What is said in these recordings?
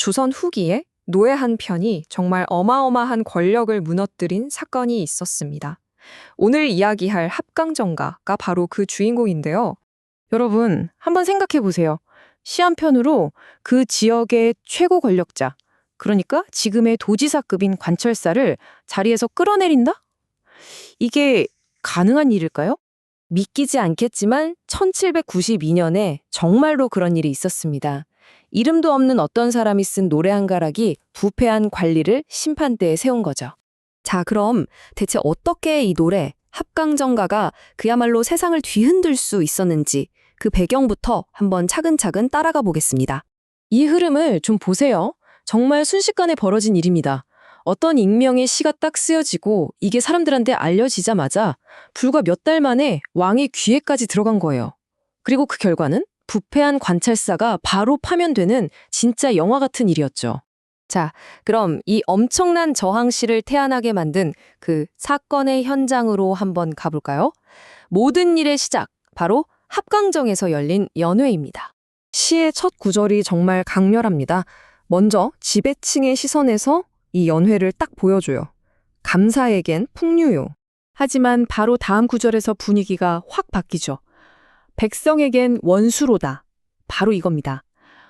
조선 후기에 노예 한 편이 정말 어마어마한 권력을 무너뜨린 사건이 있었습니다. 오늘 이야기할 합강정가가 바로 그 주인공인데요. 여러분, 한번 생각해 보세요. 시 한 편으로 그 지역의 최고 권력자, 그러니까 지금의 도지사급인 관철사를 자리에서 끌어내린다? 이게 가능한 일일까요? 믿기지 않겠지만 1792년에 정말로 그런 일이 있었습니다. 이름도 없는 어떤 사람이 쓴 노래 한 가락이 부패한 관리를 심판대에 세운 거죠. 자, 그럼 대체 어떻게 이 노래, 합강정가가 그야말로 세상을 뒤흔들 수 있었는지 그 배경부터 한번 차근차근 따라가 보겠습니다. 이 흐름을 좀 보세요. 정말 순식간에 벌어진 일입니다. 어떤 익명의 시가 딱 쓰여지고 이게 사람들한테 알려지자마자 불과 몇 달 만에 왕의 귀에까지 들어간 거예요. 그리고 그 결과는 부패한 관찰사가 바로 파면되는 진짜 영화 같은 일이었죠. 자, 그럼 이 엄청난 저항시를 태어나게 만든 그 사건의 현장으로 한번 가볼까요? 모든 일의 시작, 바로 합강정에서 열린 연회입니다. 시의 첫 구절이 정말 강렬합니다. 먼저 지배층의 시선에서 이 연회를 딱 보여줘요. 감사에겐 풍류요. 하지만 바로 다음 구절에서 분위기가 확 바뀌죠. 백성에겐 원수로다. 바로 이겁니다.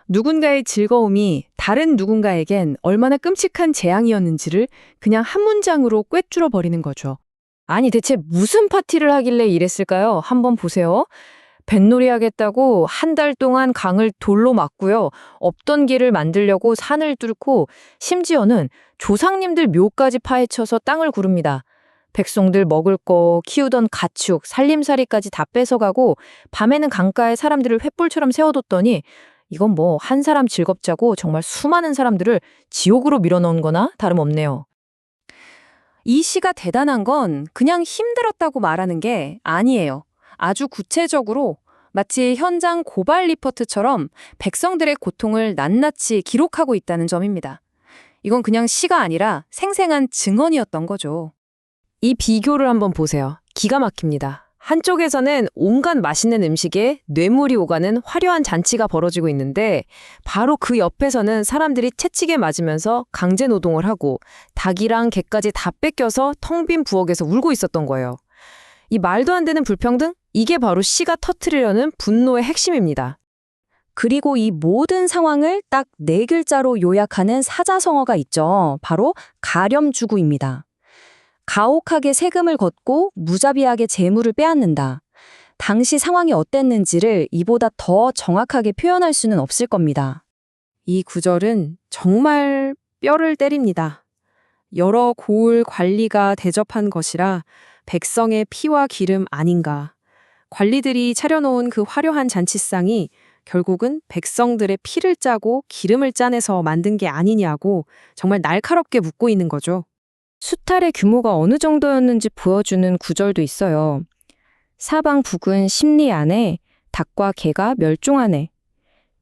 누군가의 즐거움이 다른 누군가에겐 얼마나 끔찍한 재앙이었는지를 그냥 한 문장으로 꿰뚫어 버리는 거죠. 아니, 대체 무슨 파티를 하길래 이랬을까요? 한번 보세요. 뱃놀이 하겠다고 한 달 동안 강을 돌로 막고요. 없던 길을 만들려고 산을 뚫고 심지어는 조상님들 묘까지 파헤쳐서 땅을 구릅니다. 백성들 먹을 거, 키우던 가축, 살림살이까지 다 뺏어가고 밤에는 강가에 사람들을 횃불처럼 세워뒀더니 이건 뭐 한 사람 즐겁자고 정말 수많은 사람들을 지옥으로 밀어넣은 거나 다름없네요. 이 시가 대단한 건 그냥 힘들었다고 말하는 게 아니에요. 아주 구체적으로 마치 현장 고발 리포트처럼 백성들의 고통을 낱낱이 기록하고 있다는 점입니다. 이건 그냥 시가 아니라 생생한 증언이었던 거죠. 이 비교를 한번 보세요. 기가 막힙니다. 한쪽에서는 온갖 맛있는 음식에 뇌물이 오가는 화려한 잔치가 벌어지고 있는데 바로 그 옆에서는 사람들이 채찍에 맞으면서 강제 노동을 하고 닭이랑 개까지 다 뺏겨서 텅 빈 부엌에서 울고 있었던 거예요. 이 말도 안 되는 불평등? 이게 바로 시가 터뜨리려는 분노의 핵심입니다. 그리고 이 모든 상황을 딱 4글자로 요약하는 사자성어가 있죠. 바로 가렴주구입니다. 가혹하게 세금을 걷고 무자비하게 재물을 빼앗는다. 당시 상황이 어땠는지를 이보다 더 정확하게 표현할 수는 없을 겁니다. 이 구절은 정말 뼈를 때립니다. 여러 고을 관리가 대접한 것이라 백성의 피와 기름 아닌가. 관리들이 차려놓은 그 화려한 잔치상이 결국은 백성들의 피를 짜고 기름을 짜내서 만든 게 아니냐고 정말 날카롭게 묻고 있는 거죠. 수탈의 규모가 어느 정도였는지 보여주는 구절도 있어요. 사방 북은 십리 안에 닭과 개가 멸종하네.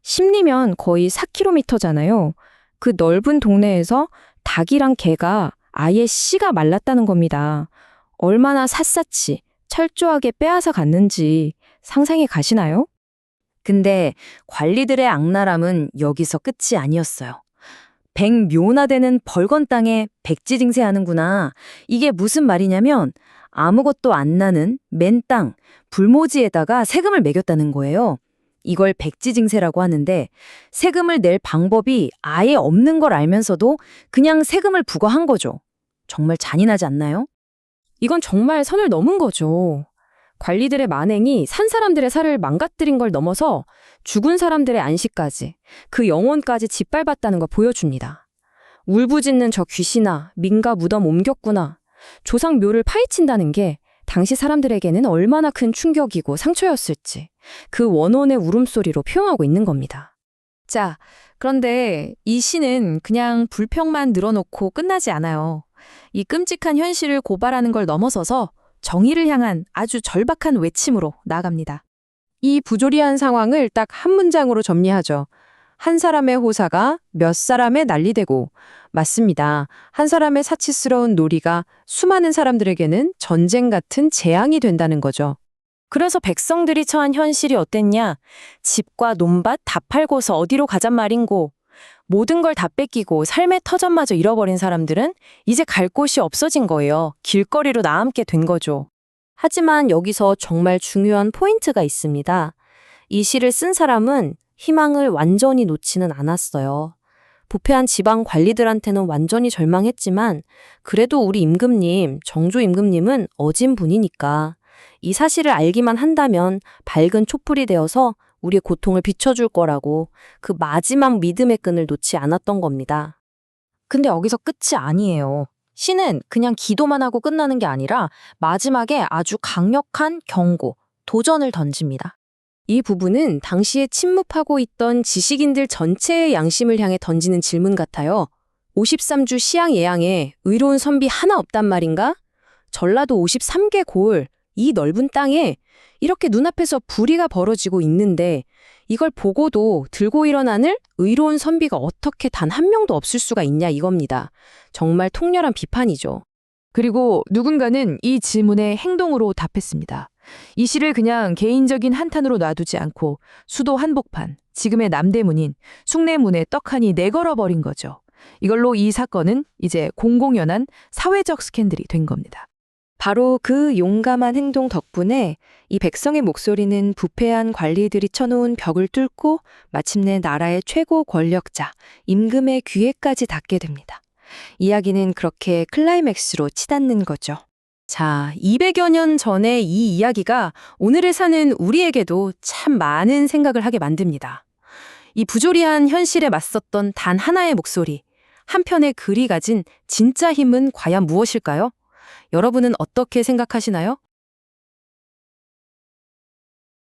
십리면 거의 4km잖아요. 그 넓은 동네에서 닭이랑 개가 아예 씨가 말랐다는 겁니다. 얼마나 샅샅이 철저하게 빼앗아 갔는지 상상이 가시나요? 근데 관리들의 악랄함은 여기서 끝이 아니었어요. 백묘나되는 벌건 땅에 백지징세하는구나. 이게 무슨 말이냐면 아무것도 안 나는 맨 땅, 불모지에다가 세금을 매겼다는 거예요. 이걸 백지징세라고 하는데 세금을 낼 방법이 아예 없는 걸 알면서도 그냥 세금을 부과한 거죠. 정말 잔인하지 않나요? 이건 정말 선을 넘은 거죠. 관리들의 만행이 산 사람들의 살을 망가뜨린 걸 넘어서 죽은 사람들의 안식까지, 그 영혼까지 짓밟았다는 걸 보여줍니다. 울부짖는 저 귀신아, 민가 무덤 옮겼구나. 조상 묘를 파헤친다는 게 당시 사람들에게는 얼마나 큰 충격이고 상처였을지 그 원혼의 울음소리로 표현하고 있는 겁니다. 자, 그런데 이 시는 그냥 불평만 늘어놓고 끝나지 않아요. 이 끔찍한 현실을 고발하는 걸 넘어서서 정의를 향한 아주 절박한 외침으로 나아갑니다. 이 부조리한 상황을 딱 한 문장으로 정리하죠. 한 사람의 호사가 몇 사람의 난리되고, 맞습니다. 한 사람의 사치스러운 놀이가 수많은 사람들에게는 전쟁 같은 재앙이 된다는 거죠. 그래서 백성들이 처한 현실이 어땠냐? 집과 논밭 다 팔고서 어디로 가잔 말인고. 모든 걸 다 뺏기고 삶의 터전마저 잃어버린 사람들은 이제 갈 곳이 없어진 거예요. 길거리로 나앉게 된 거죠. 하지만 여기서 정말 중요한 포인트가 있습니다. 이 시를 쓴 사람은 희망을 완전히 놓지는 않았어요. 부패한 지방 관리들한테는 완전히 절망했지만 그래도 우리 임금님, 정조 임금님은 어진 분이니까 이 사실을 알기만 한다면 밝은 촛불이 되어서 우리의 고통을 비춰줄 거라고 그 마지막 믿음의 끈을 놓지 않았던 겁니다. 근데 여기서 끝이 아니에요. 시는 그냥 기도만 하고 끝나는 게 아니라 마지막에 아주 강력한 경고, 도전을 던집니다. 이 부분은 당시에 침묵하고 있던 지식인들 전체의 양심을 향해 던지는 질문 같아요. 53주 시양 예양에 의로운 선비 하나 없단 말인가? 전라도 53개 고을, 이 넓은 땅에 이렇게 눈앞에서 불의가 벌어지고 있는데 이걸 보고도 들고 일어나는 의로운 선비가 어떻게 단 한 명도 없을 수가 있냐 이겁니다. 정말 통렬한 비판이죠. 그리고 누군가는 이 질문에 행동으로 답했습니다. 이 시를 그냥 개인적인 한탄으로 놔두지 않고 수도 한복판, 지금의 남대문인 숭례문에 떡하니 내걸어버린 거죠. 이걸로 이 사건은 이제 공공연한 사회적 스캔들이 된 겁니다. 바로 그 용감한 행동 덕분에 이 백성의 목소리는 부패한 관리들이 쳐놓은 벽을 뚫고 마침내 나라의 최고 권력자, 임금의 귀에까지 닿게 됩니다. 이야기는 그렇게 클라이맥스로 치닫는 거죠. 자, 200여 년 전의 이 이야기가 오늘을 사는 우리에게도 참 많은 생각을 하게 만듭니다. 이 부조리한 현실에 맞섰던 단 하나의 목소리, 한 편의 글이 가진 진짜 힘은 과연 무엇일까요? 여러분은 어떻게 생각하시나요?